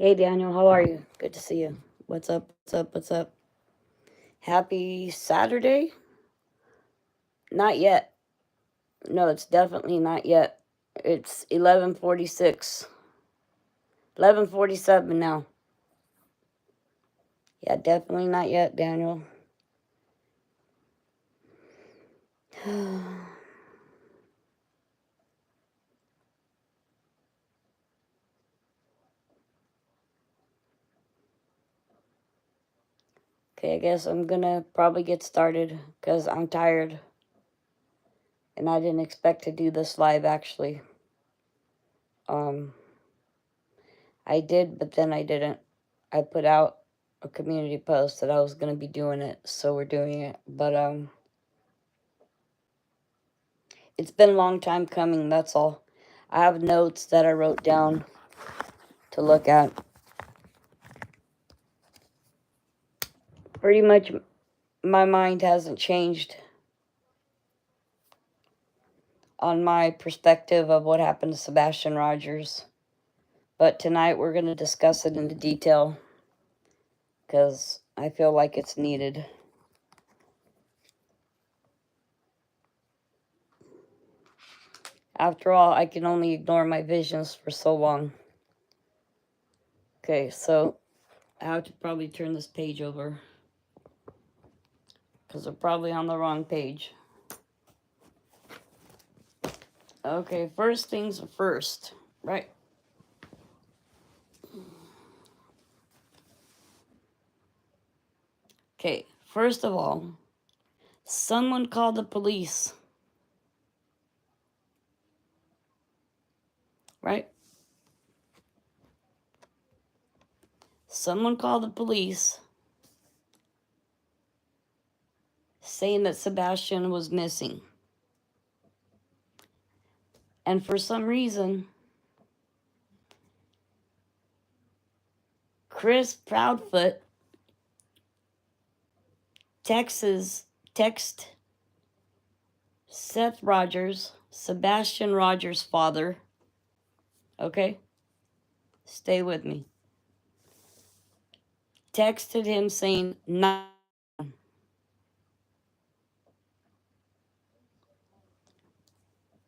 Hey Daniel, how are you? Good to see you. What's up? What's up? What's up? Happy Saturday? Not yet. No, it's definitely not yet. It's 11:46. 11:47 now. Yeah, definitely not yet, Daniel. Okay, I guess I'm gonna probably get started because I'm tired. And I didn't expect to do this live actually. Um I did, but then I didn't. I put out a community post that I was gonna be doing it, so we're doing it. But it's been a long time coming, that's all. I have notes that I wrote down to look at. Pretty much my mind hasn't changed on my perspective of what happened to Sebastian Rogers. But tonight we're going to discuss it into detail because I feel like it's needed. After all, I can only ignore my visions for so long. Okay, so I have to probably turn this page over because we're probably on the wrong page. Okay, first things first, right? Okay, first of all, someone called the police, right? Someone called the police saying that Sebastian was missing. And for some reason, Chris Proudfoot text Seth Rogers, Sebastian Rogers' father. Okay? Stay with me. Texted him saying, not.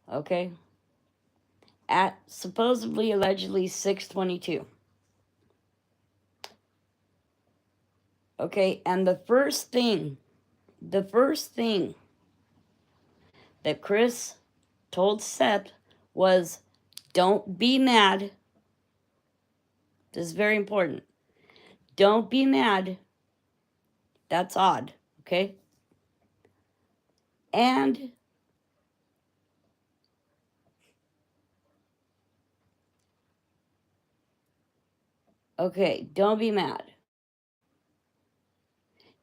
Okay? At supposedly, allegedly 6:22. Okay? And the first thing that Chris told Seth was, don't be mad. This is very important. Don't be mad. That's odd, okay? And okay, don't be mad.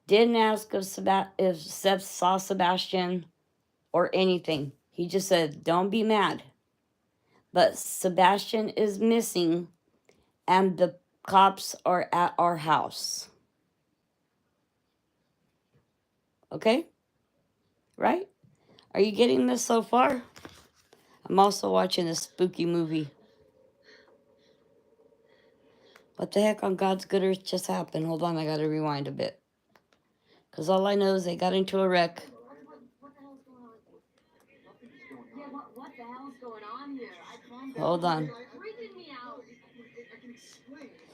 Didn't ask if Seth saw Sebastian or anything. He just said, don't be mad. But Sebastian is missing and the cops are at our house. Okay? Right? Are you getting this so far? I'm also watching a spooky movie. What the heck on God's good earth just happened? Hold on, I gotta rewind a bit. Because all I know is they got into a wreck. Hold on.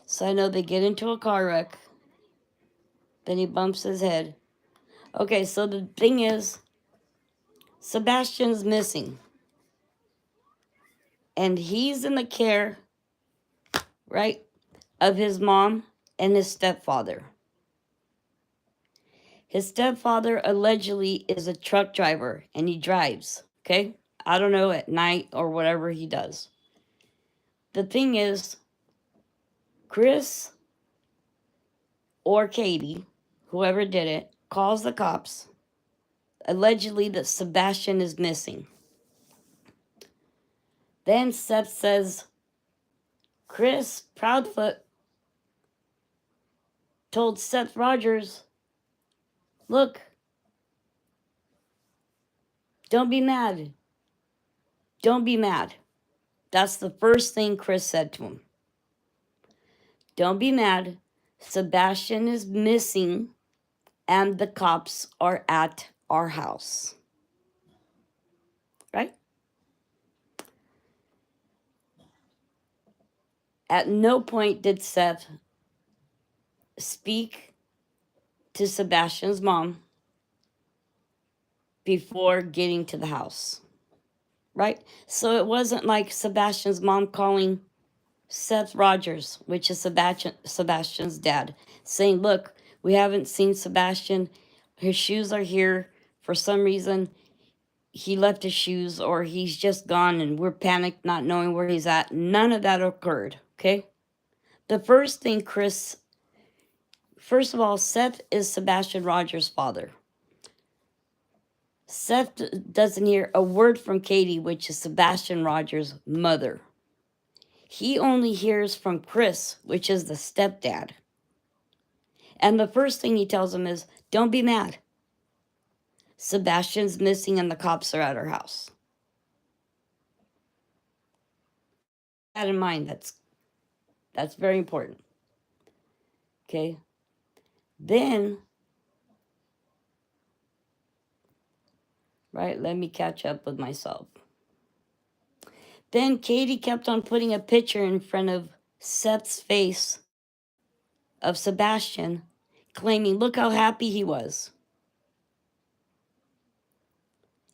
So I know they get into a car wreck. Then he bumps his head. Okay, so the thing is, Sebastian's missing. And he's in the care, right, of his mom and his stepfather. His stepfather allegedly is a truck driver and he drives, okay? I don't know, at night or whatever he does. The thing is, Chris or Katie, whoever did it, calls the cops, allegedly that Sebastian is missing. Then Seth says, Chris Proudfoot told Seth Rogers, look, don't be mad. Don't be mad. That's the first thing Chris said to him. Don't be mad. Sebastian is missing and the cops are at our house. Right? At no point did Seth speak to Sebastian's mom before getting to the house. Right? So it wasn't like Sebastian's mom calling Seth Rogers, which is Sebastian's dad, saying, look, we haven't seen Sebastian. His shoes are here. For some reason, he left his shoes or he's just gone and we're panicked not knowing where he's at. None of that occurred, okay? The first thing first of all, Seth is Sebastian Rogers' father. Seth doesn't hear a word from Katie, which is Sebastian Rogers' mother. He only hears from Chris, which is the stepdad. And the first thing he tells him is, don't be mad. Sebastian's missing and the cops are at our house. Keep that in mind. That's very important. Okay. Then, right, let me catch up with myself. Then Katie kept on putting a picture in front of Seth's face of Sebastian, claiming, look how happy he was.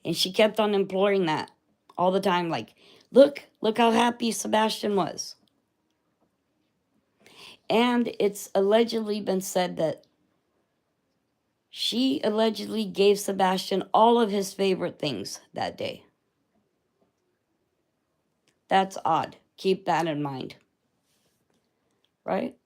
And she kept on imploring that all the time, like, look how happy Sebastian was. And it's allegedly been said that she allegedly gave Sebastian all of his favorite things that day. That's odd. Keep that in mind. Right?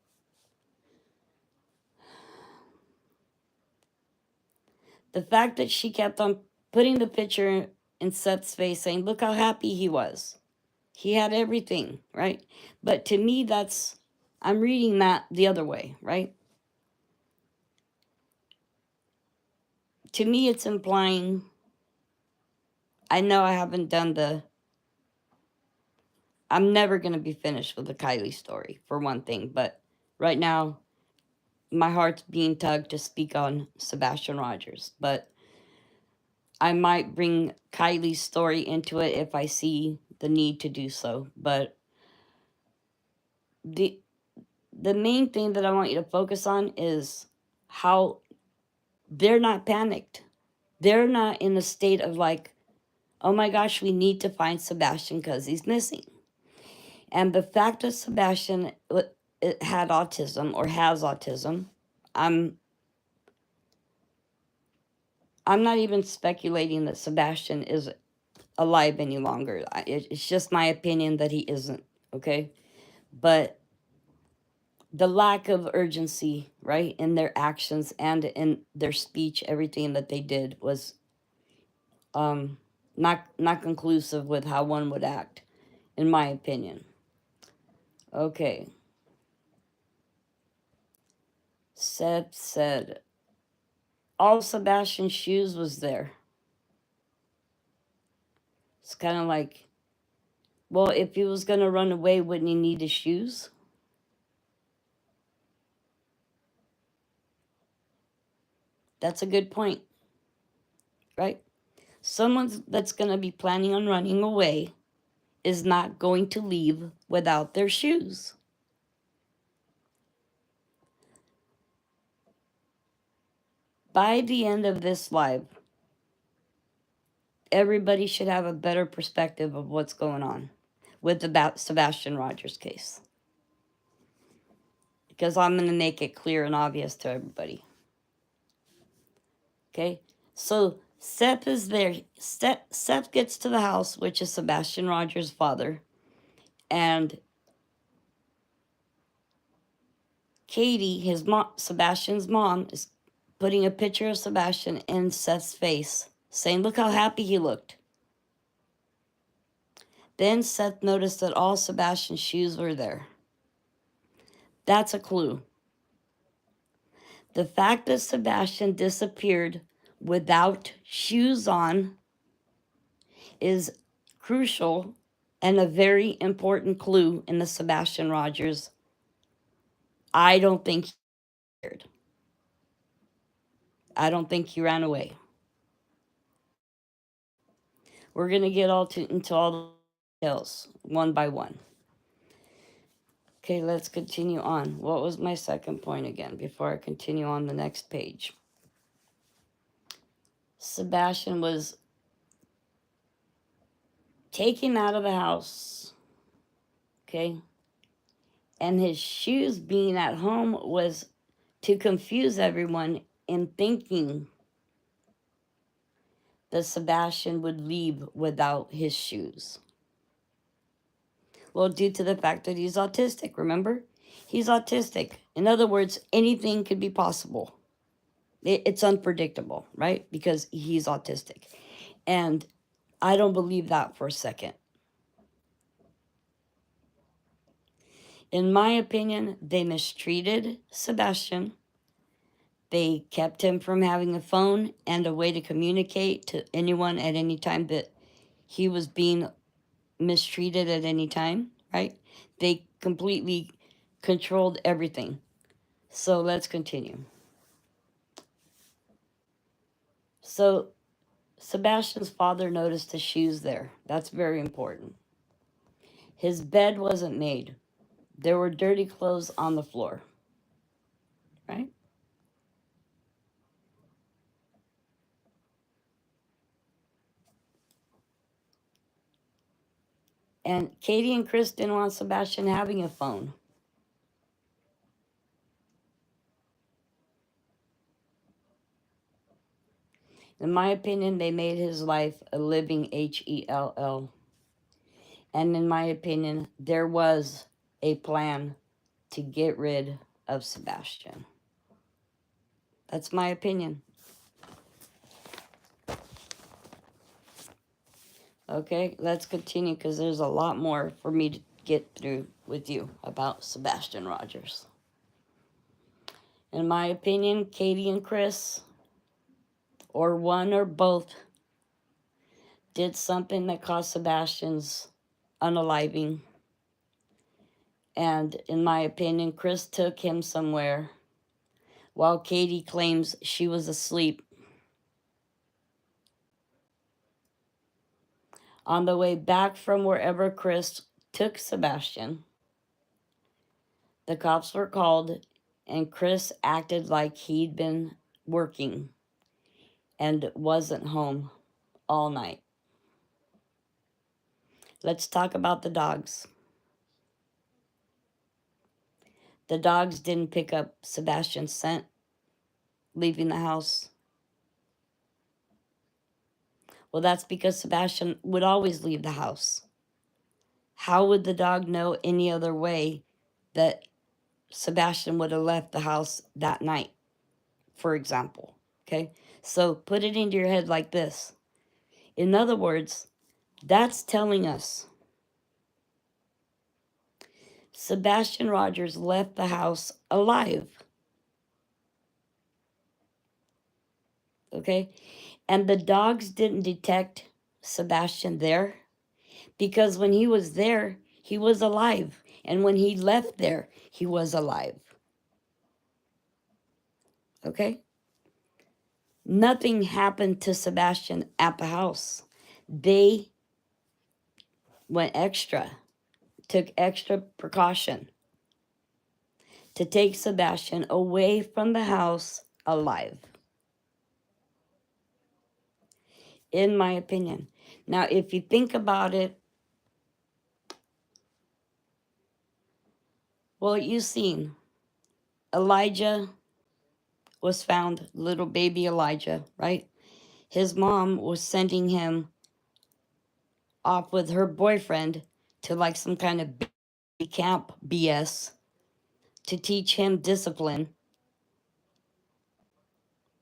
The fact that she kept on putting the picture in Seth's face saying, look how happy he was. He had everything, right? But to me, I'm reading that the other way, right? To me, it's implying, I know I haven't done I'm never going to be finished with the Kylie story, for one thing. But right now, my heart's being tugged to speak on Sebastian Rogers. But I might bring Kylie's story into it if I see the need to do so. But the main thing that I want you to focus on is how they're not panicked. They're not in a state of like, oh my gosh, we need to find Sebastian because he's missing. And the fact that Sebastian had autism or has autism, I'm not even speculating that Sebastian is alive any longer. It's just my opinion that he isn't, okay? But the lack of urgency, right, in their actions and in their speech, everything that they did was not conclusive with how one would act, in my opinion. Okay. Seth said, all Sebastian's shoes was there. It's kind of like, well, if he was going to run away, wouldn't he need his shoes? That's a good point, right? Someone that's going to be planning on running away is not going to leave without their shoes. By the end of this live, everybody should have a better perspective of what's going on with the Sebastian Rogers case. Because I'm going to make it clear and obvious to everybody. Okay? So Seth is there. Seth gets to the house, which is Sebastian Rogers' father. And Katie, Sebastian's mom, is putting a picture of Sebastian in Seth's face, saying, look how happy he looked. Then Seth noticed that all Sebastian's shoes were there. That's a clue. The fact that Sebastian disappeared without shoes on is crucial and a very important clue in the Sebastian Rogers I don't think he cared. I don't think he ran away. We're going to get into all the details one by one. Okay, let's continue on. What was my second point again before I continue on the next page? Sebastian was taken out of the house, okay? And his shoes being at home was to confuse everyone in thinking that Sebastian would leave without his shoes. Well, due to the fact that he's autistic, remember? He's autistic. In other words, anything could be possible. It's unpredictable, right? Because he's autistic. And I don't believe that for a second. In my opinion, they mistreated Sebastian. They kept him from having a phone and a way to communicate to anyone at any time that he was being mistreated at any time, right? They completely controlled everything. So let's continue. So Sebastian's father noticed the shoes there. That's very important. His bed wasn't made. There were dirty clothes on the floor, right? And Katie and Chris didn't want Sebastian having a phone. In my opinion, they made his life a living HELL. And in my opinion, there was a plan to get rid of Sebastian. That's my opinion. Okay, let's continue because there's a lot more for me to get through with you about Sebastian Rogers. In my opinion, Katie and Chris, or one or both, did something that caused Sebastian's unaliving. And in my opinion, Chris took him somewhere while Katie claims she was asleep. On the way back from wherever Chris took Sebastian, the cops were called and Chris acted like he'd been working and wasn't home all night. Let's talk about the dogs. The dogs didn't pick up Sebastian's scent leaving the house. Well, that's because Sebastian would always leave the house. How would the dog know any other way that Sebastian would have left the house that night, for example? Okay, so put it into your head like this. In other words, that's telling us Sebastian Rogers left the house alive. Okay, and the dogs didn't detect Sebastian there because when he was there, he was alive. And when he left there, he was alive. Okay? Nothing happened to Sebastian at the house. They went extra, took extra precaution to take Sebastian away from the house alive. In my opinion. Now, if you think about it, well, you've seen Elijah was found, little baby Elijah, right? His mom was sending him off with her boyfriend to like some kind of baby camp BS to teach him discipline.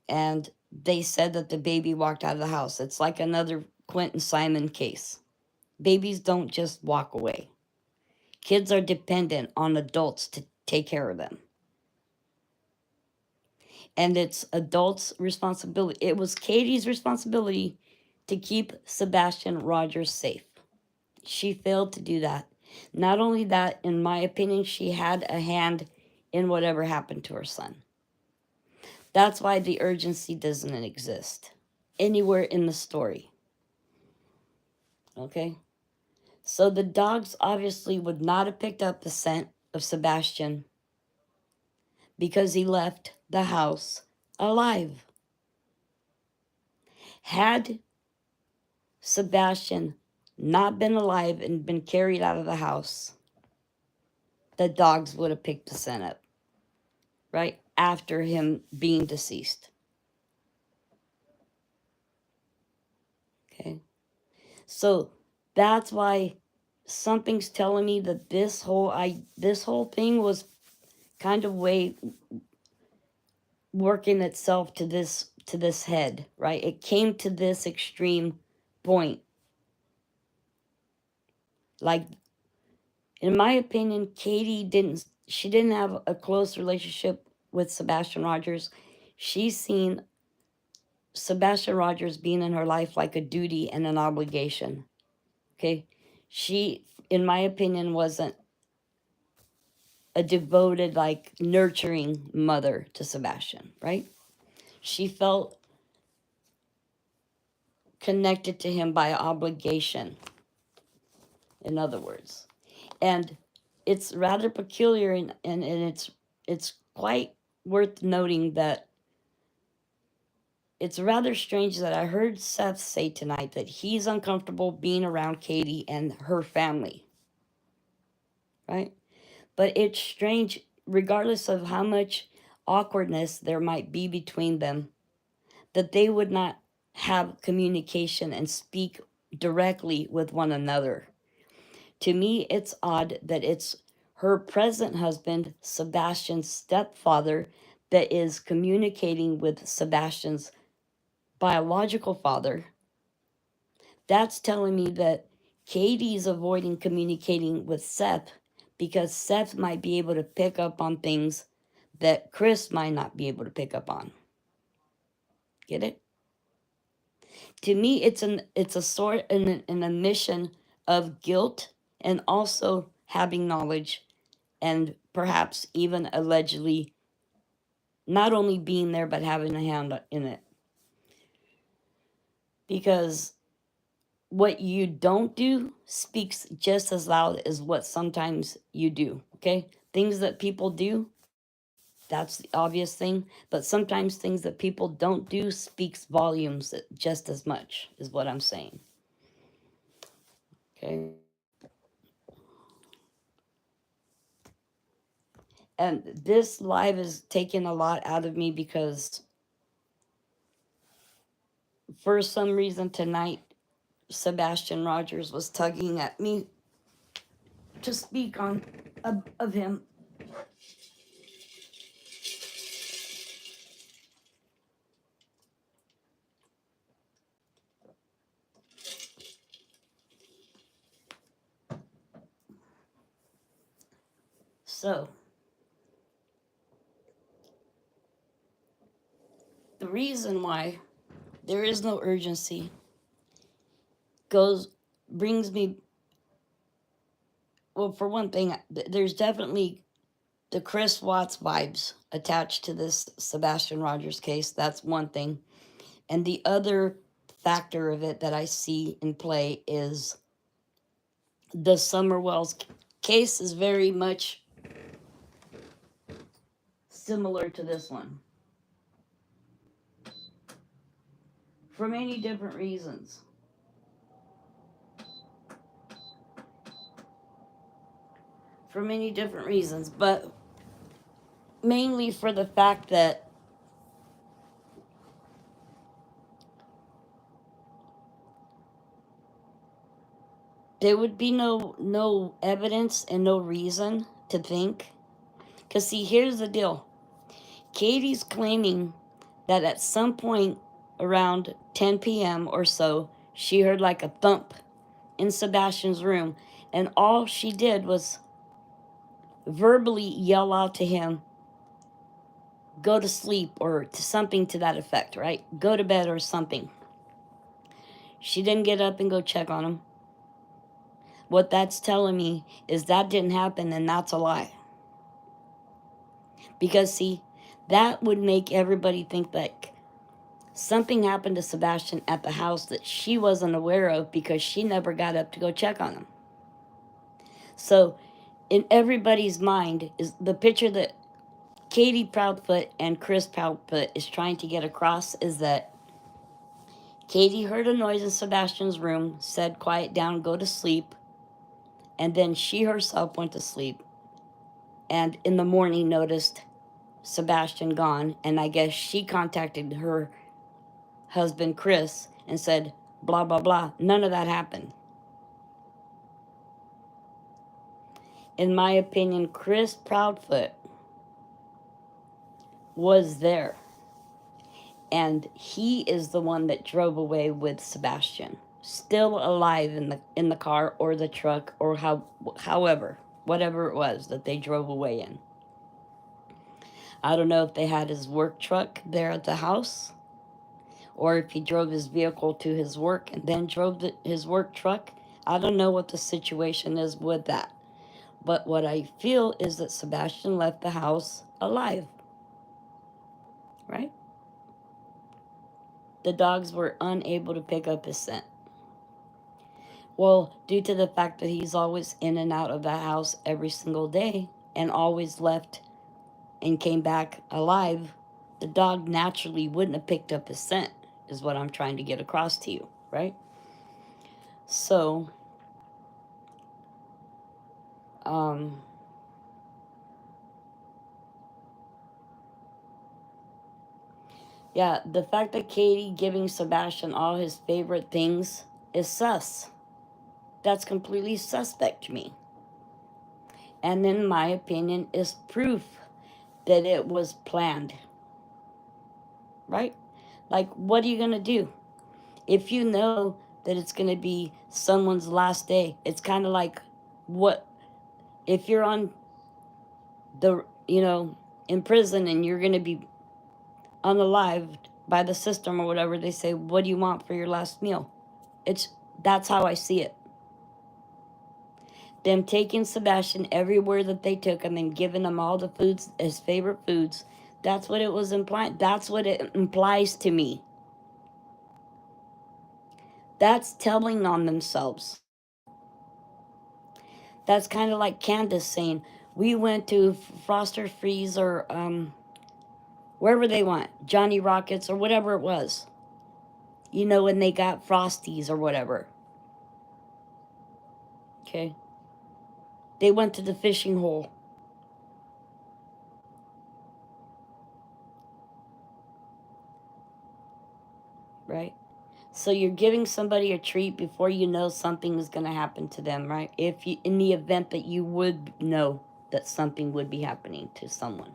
And they said that the baby walked out of the house. It's like another Quentin Simon case. Babies don't just walk away. Kids are dependent on adults to take care of them. And it's adults' responsibility. It was Katie's responsibility to keep Sebastian Rogers safe. She failed to do that. Not only that, in my opinion, she had a hand in whatever happened to her son. That's why the urgency doesn't exist anywhere in the story. Okay? So the dogs obviously would not have picked up the scent of Sebastian because he left the house alive. Had Sebastian not been alive and been carried out of the house, the dogs would have picked the scent up, right? After him being deceased. Okay? So that's why something's telling me that this whole thing was kind of working itself to this head, right? It came to this extreme point. Like, in my opinion, Katie didn't have a close relationship with Sebastian Rogers. She's seen Sebastian Rogers being in her life like a duty and an obligation. Okay? She, in my opinion, wasn't a devoted, like, nurturing mother to Sebastian, right? She felt connected to him by obligation, in other words. And it's rather peculiar, and it's quite worth noting that it's rather strange that I heard Seth say tonight that he's uncomfortable being around Katie and her family, right? But it's strange, regardless of how much awkwardness there might be between them, that they would not have communication and speak directly with one another. To me, it's odd that it's her present husband, Sebastian's stepfather, that is communicating with Sebastian's biological father. That's telling me that Katie's avoiding communicating with Seth because Seth might be able to pick up on things that Chris might not be able to pick up on. Get it? To me, it's a sort an admission of guilt and also having knowledge and perhaps even allegedly not only being there but having a hand in it. Because what you don't do speaks just as loud as what sometimes you do, okay? Things that people do, that's the obvious thing, but sometimes things that people don't do speaks volumes just as much, is what I'm saying. Okay? And this live is taking a lot out of me because for some reason tonight, Sebastian Rogers was tugging at me to speak on of him. So, the reason why there is no urgency brings me, well, for one thing, there's definitely the Chris Watts vibes attached to this Sebastian Rogers case. That's one thing. And the other factor of it that I see in play is the Summer Wells case is very much similar to this one for many different reasons. For many different reasons, but mainly for the fact that there would be no evidence and no reason to think. Because, see, here's the deal. Katie's claiming that at some point around 10 p.m. or so, she heard like a thump in Sebastian's room, and all she did was verbally yell out to him, go to sleep, or to something to that effect, right? Go to bed or something. She didn't get up and go check on him. What that's telling me is that didn't happen, and that's a lie. Because, see, that would make everybody think that something happened to Sebastian at the house that she wasn't aware of because she never got up to go check on him. So, in everybody's mind, is the picture that Katie Proudfoot and Chris Proudfoot is trying to get across is that Katie heard a noise in Sebastian's room, said, "Quiet down, go to sleep," and then she herself went to sleep, and in the morning noticed Sebastian gone, and I guess she contacted her husband, Chris, and said, blah, blah, blah. None of that happened. In my opinion, Chris Proudfoot was there, and he is the one that drove away with Sebastian, still alive in the car or the truck or however, whatever it was that they drove away in. I don't know if they had his work truck there at the house, or if he drove his vehicle to his work and then drove his work truck. I don't know what the situation is with that. But what I feel is that Sebastian left the house alive. Right? The dogs were unable to pick up his scent. Well, due to the fact that he's always in and out of the house every single day and always left and came back alive, the dog naturally wouldn't have picked up his scent, is what I'm trying to get across to you, right? So, yeah, the fact that Katie giving Sebastian all his favorite things is sus. That's completely suspect to me. And in my opinion, is proof that it was planned. Right? Like, what are you going to do? If you know that it's going to be someone's last day, it's kind of like what, if you're on the, in prison and you're going to be unalived by the system or whatever, they say, what do you want for your last meal? That's how I see it. Them taking Sebastian everywhere that they took him and giving him all the foods, his favorite foods. That's what it was implying. That's what it implies to me. That's telling on themselves. That's kind of like Candace saying, we went to Froster Freeze or wherever they went, Johnny Rockets or whatever it was. When they got Frosties or whatever. Okay? They went to the fishing hole. Right? So you're giving somebody a treat before you know something is going to happen to them, right? In the event that you would know that something would be happening to someone.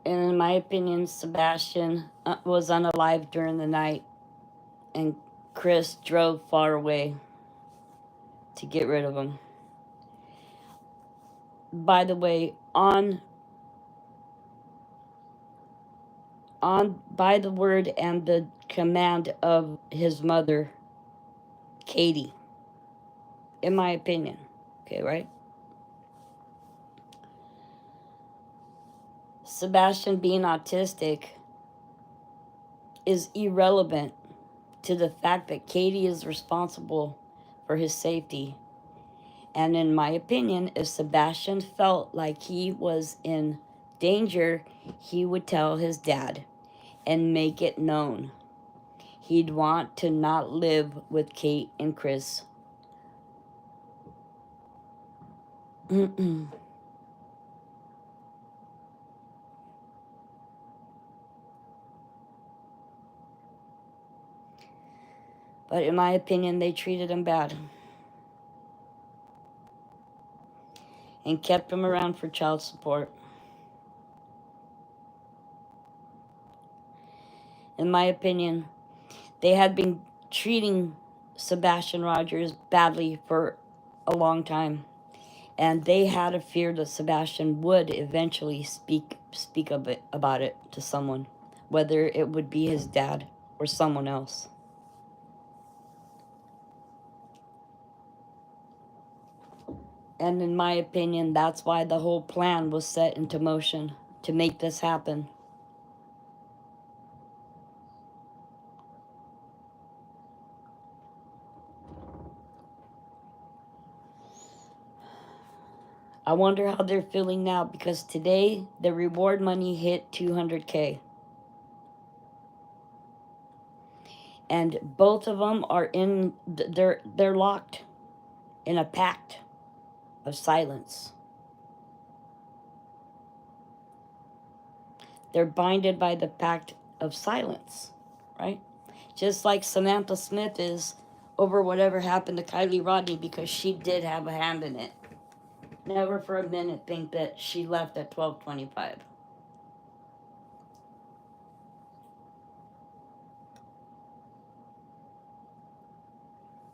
And in my opinion, Sebastian was unalive during the night, and Chris drove far away to get rid of him. By the way, by the word and the command of his mother, Katie, in my opinion. Okay, right? Sebastian being autistic is irrelevant to the fact that Katie is responsible for his safety. And in my opinion, if Sebastian felt like he was in danger, he would tell his dad and make it known. He'd want to not live with Kate and Chris. But in my opinion, they treated him bad. And kept him around for child support. In my opinion, they had been treating Sebastian Rogers badly for a long time. And they had a fear that Sebastian would eventually speak about it to someone, whether it would be his dad or someone else. And in my opinion, that's why the whole plan was set into motion to make this happen. I wonder how they're feeling now, because today the reward money hit 200K. And both of them are in, they're locked in a pact of silence. They're binded by the pact of silence, right? Just like Samantha Smith is over whatever happened to Kylie Rodney, because she did have a hand in it. Never for a minute think that she left at 12:25.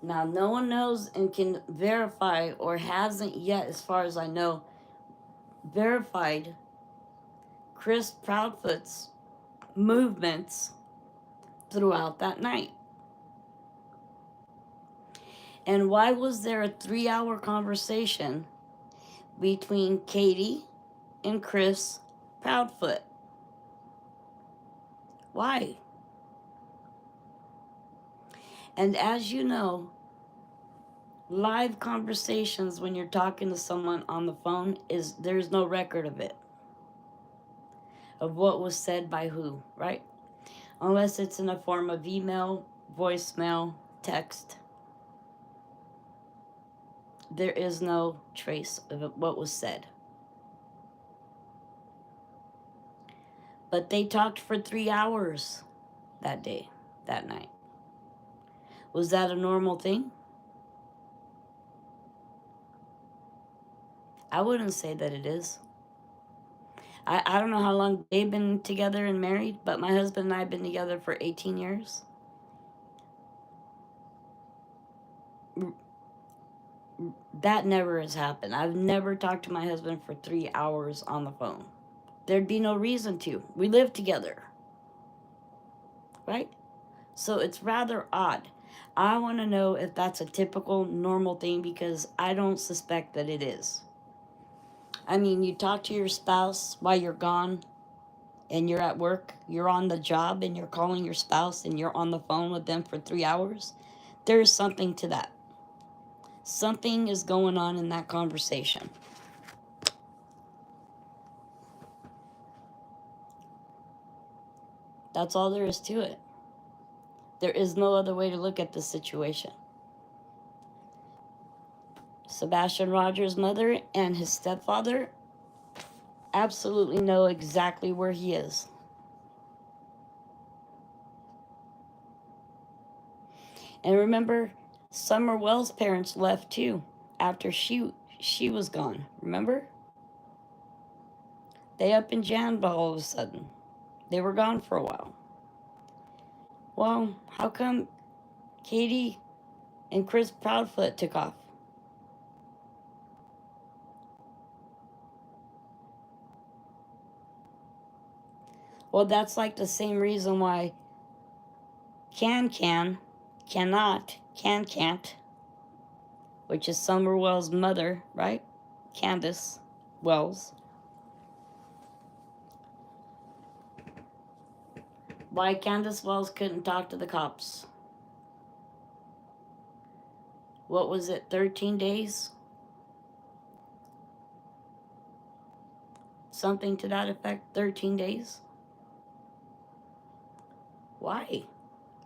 Now, no one knows and can verify, or hasn't yet, as far as I know, verified Chris Proudfoot's movements throughout that night. And why was there a 3-hour conversation between Katie and Chris Proudfoot? Why? And as you know, live conversations, when you're talking to someone on the phone, there's no record of it, of what was said by who, right? Unless it's in a form of email, voicemail, text. There is no trace of what was said. But they talked for 3 hours that day, that night. Was that a normal thing? I wouldn't say that it is. I don't know how long they've been together and married, but my husband and I have been together for 18 years. That never has happened. I've never talked to my husband for 3 hours on the phone. There'd be no reason to. We live together, right? So it's rather odd. I want to know if that's a typical, normal thing, because I don't suspect that it is. I mean, you talk to your spouse while you're gone and you're at work, you're on the job and you're calling your spouse and you're on the phone with them for 3 hours. There's something to that. Something is going on in that conversation. That's all there is to it. There is no other way to look at the situation. Sebastian Rogers' mother and his stepfather absolutely know exactly where he is. And remember, Summer Wells' parents left too after she was gone. Remember? They up and jammed all of a sudden. They were gone for a while. Well, how come Katie and Chris Proudfoot took off? Well, that's like the same reason why cannot, can't, which is Summer Wells' mother, right? Candace Wells. Why Candace Wells couldn't talk to the cops. What was it, 13 days? Something to that effect, 13 days? Why?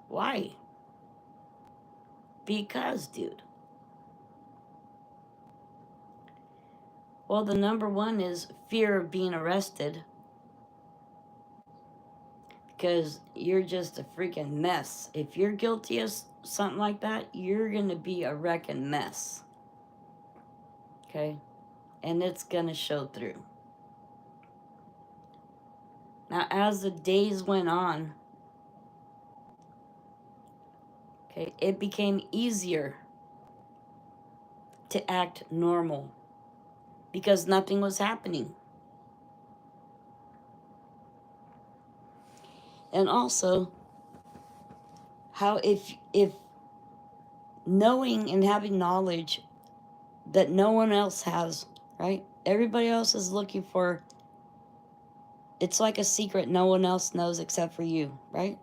Why? Because, dude. Well, the number one is fear of being arrested, because you're just a freaking mess. If you're guilty of something like that, you're going to be a wrecking mess. Okay? And it's going to show through. Now, as the days went on, okay, it became easier to act normal because nothing was happening. And also, how if knowing and having knowledge that no one else has, right? Everybody else is looking for, it's like a secret no one else knows except for you, right?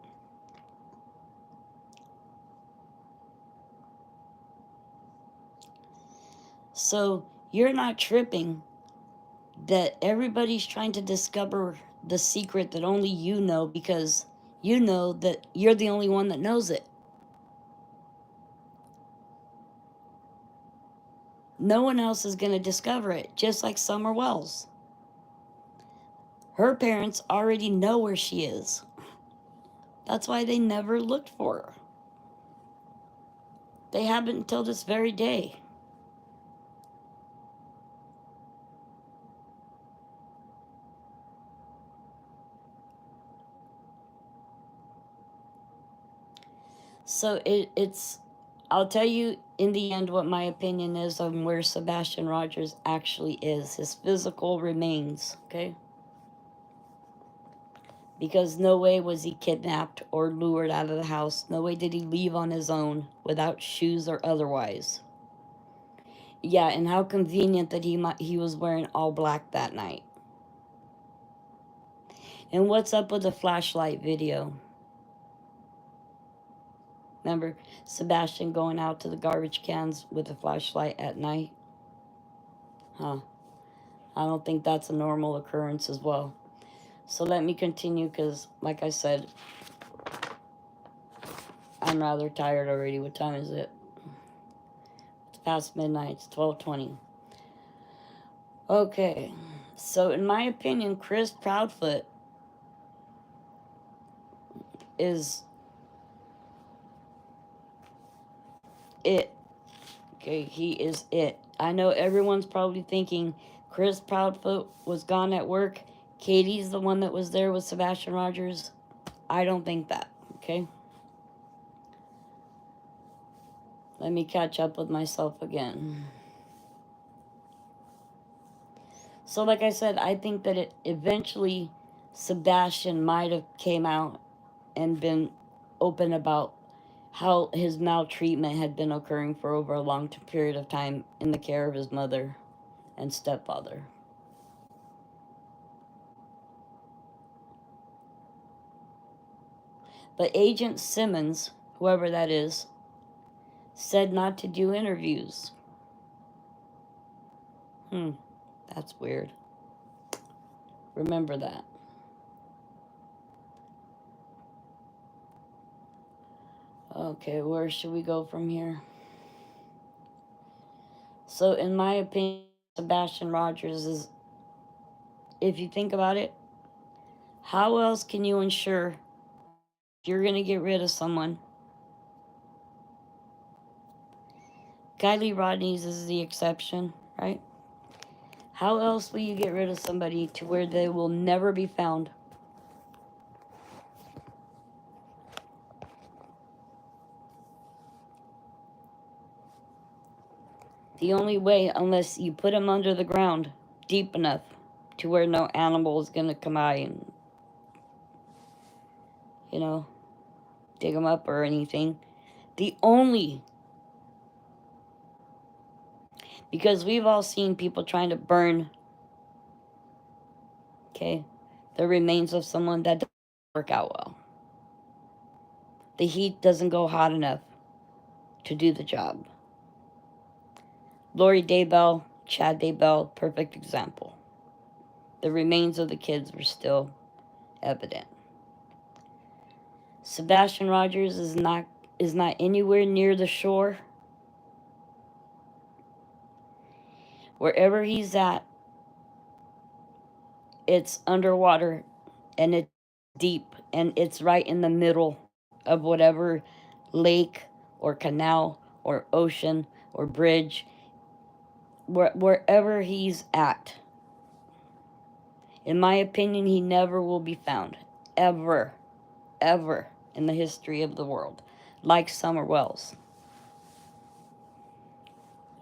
So you're not tripping that everybody's trying to discover the secret that only you know, because you know that you're the only one that knows it. No one else is going to discover it, just like Summer Wells. Her parents already know where she is. That's why they never looked for her. They haven't until this very day. So it's, I'll tell you in the end what my opinion is on where Sebastian Rogers actually is. His physical remains, okay? Because no way was he kidnapped or lured out of the house. No way did he leave on his own without shoes or otherwise. Yeah, and how convenient that he was wearing all black that night. And what's up with the flashlight video? Remember Sebastian going out to the garbage cans with a flashlight at night? Huh. I don't think that's a normal occurrence as well. So let me continue because, like I said, I'm rather tired already. What time is it? It's past midnight. It's 12:20. Okay. So in my opinion, Chris Proudfoot is it. Okay, he is it. I know everyone's probably thinking Chris Proudfoot was gone at work. Katie's the one that was there with Sebastian Rogers. I don't think that, okay? Let me catch up with myself again. So like I said, I think that it eventually Sebastian might have came out and been open about how his maltreatment had been occurring for over a long period of time in the care of his mother and stepfather. But Agent Simmons, whoever that is, said not to do interviews. That's weird. Remember that. Okay, where should we go from here? So, in my opinion, Sebastian Rogers is, if you think about it, how else can you ensure you're going to get rid of someone? Kylie Rodney's is the exception, right? How else will you get rid of somebody to where they will never be found? The only way, unless you put them under the ground deep enough to where no animal is going to come by and, you know, dig them up or anything. The only, because we've all seen people trying to burn, okay, the remains of someone, that doesn't work out well. The heat doesn't go hot enough to do the job. Lori Daybell, Chad Daybell, perfect example. The remains of the kids were still evident. Sebastian Rogers is not anywhere near the shore. Wherever he's at, it's underwater and it's deep and it's right in the middle of whatever lake or canal or ocean or bridge, wherever he's at. In my opinion, he never will be found. Ever. Ever in the history of the world. Like Summer Wells.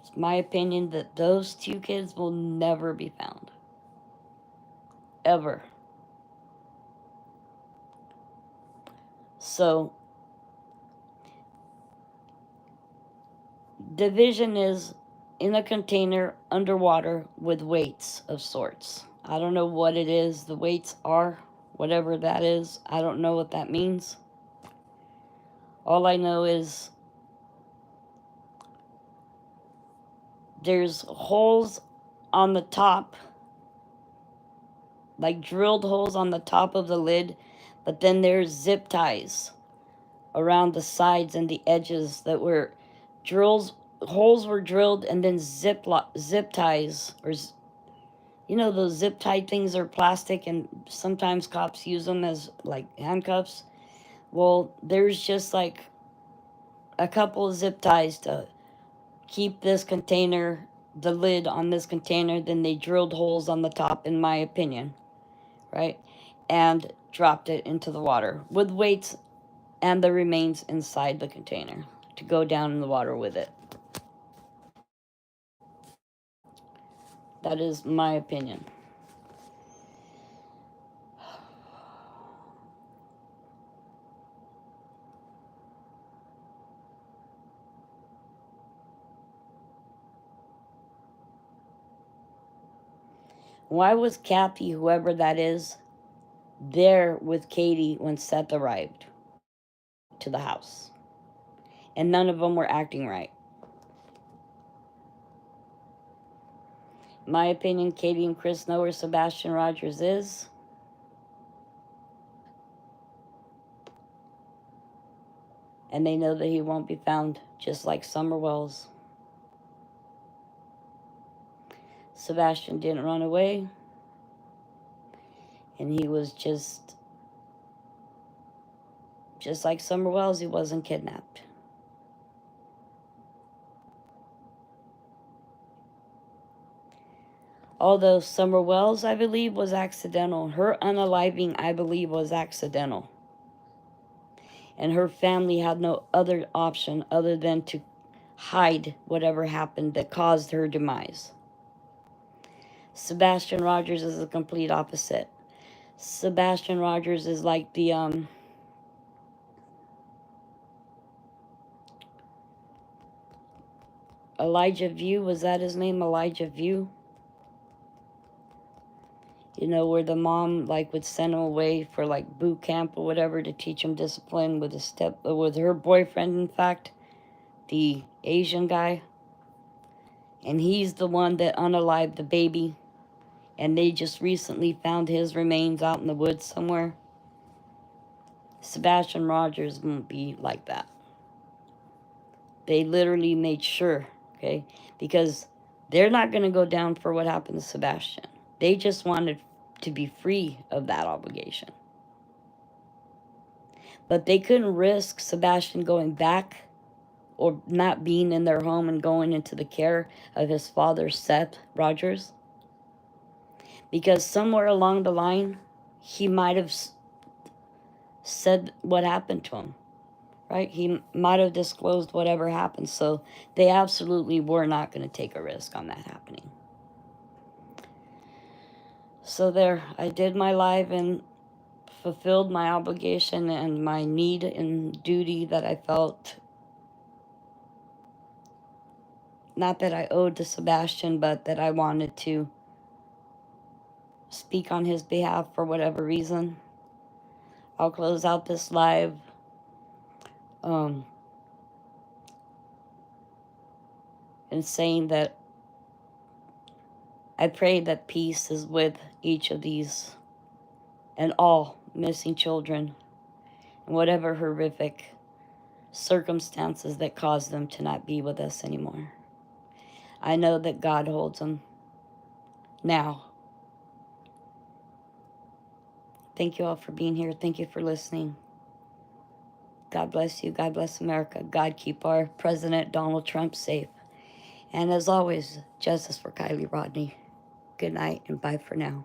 It's my opinion that those two kids will never be found. Ever. So, division is in a container underwater with weights of sorts. I don't know what it is the weights are, whatever that is. I don't know what that means. All I know is there's holes on the top, like drilled holes on the top of the lid, but then there's zip ties around the sides and the edges that were holes were drilled, and then zip ties, or you know, those zip tie things are plastic and sometimes cops use them as like handcuffs. Well, there's just like a couple of zip ties to keep this container, the lid on this container. Then they drilled holes on the top, in my opinion, right? And dropped it into the water with weights and the remains inside the container to go down in the water with it. That is my opinion. Why was Kathy, whoever that is, there with Katie when Seth arrived to the house? And none of them were acting right. In my opinion, Katie and Chris know where Sebastian Rogers is. And they know that he won't be found, just like Summer Wells. Sebastian didn't run away. And he was just like Summer Wells, he wasn't kidnapped. Although Summer Wells, I believe, was accidental. Her unaliving, I believe, was accidental. And her family had no other option other than to hide whatever happened that caused her demise. Sebastian Rogers is the complete opposite. Sebastian Rogers is like the Elijah View, was that his name? Elijah View? You know, where the mom like would send him away for like boot camp or whatever to teach him discipline with with her boyfriend, in fact, the Asian guy. And he's the one that unalived the baby. And they just recently found his remains out in the woods somewhere. Sebastian Rogers won't be like that. They literally made sure, okay? Because they're not going to go down for what happened to Sebastian. They just wanted to be free of that obligation. But they couldn't risk Sebastian going back or not being in their home and going into the care of his father, Seth Rogers. Because somewhere along the line, he might have said what happened to him, right? He might have disclosed whatever happened. So they absolutely were not going to take a risk on that happening. So there, I did my live and fulfilled my obligation and my need and duty that I felt, not that I owed to Sebastian, but that I wanted to speak on his behalf for whatever reason. I'll close out this live and saying that I pray that peace is with each of these and all missing children and whatever horrific circumstances that caused them to not be with us anymore. I know that God holds them now. Thank you all for being here. Thank you for listening. God bless you. God bless America. God keep our President Donald Trump safe. And as always, justice for Kylie Rodney. Good night and bye for now.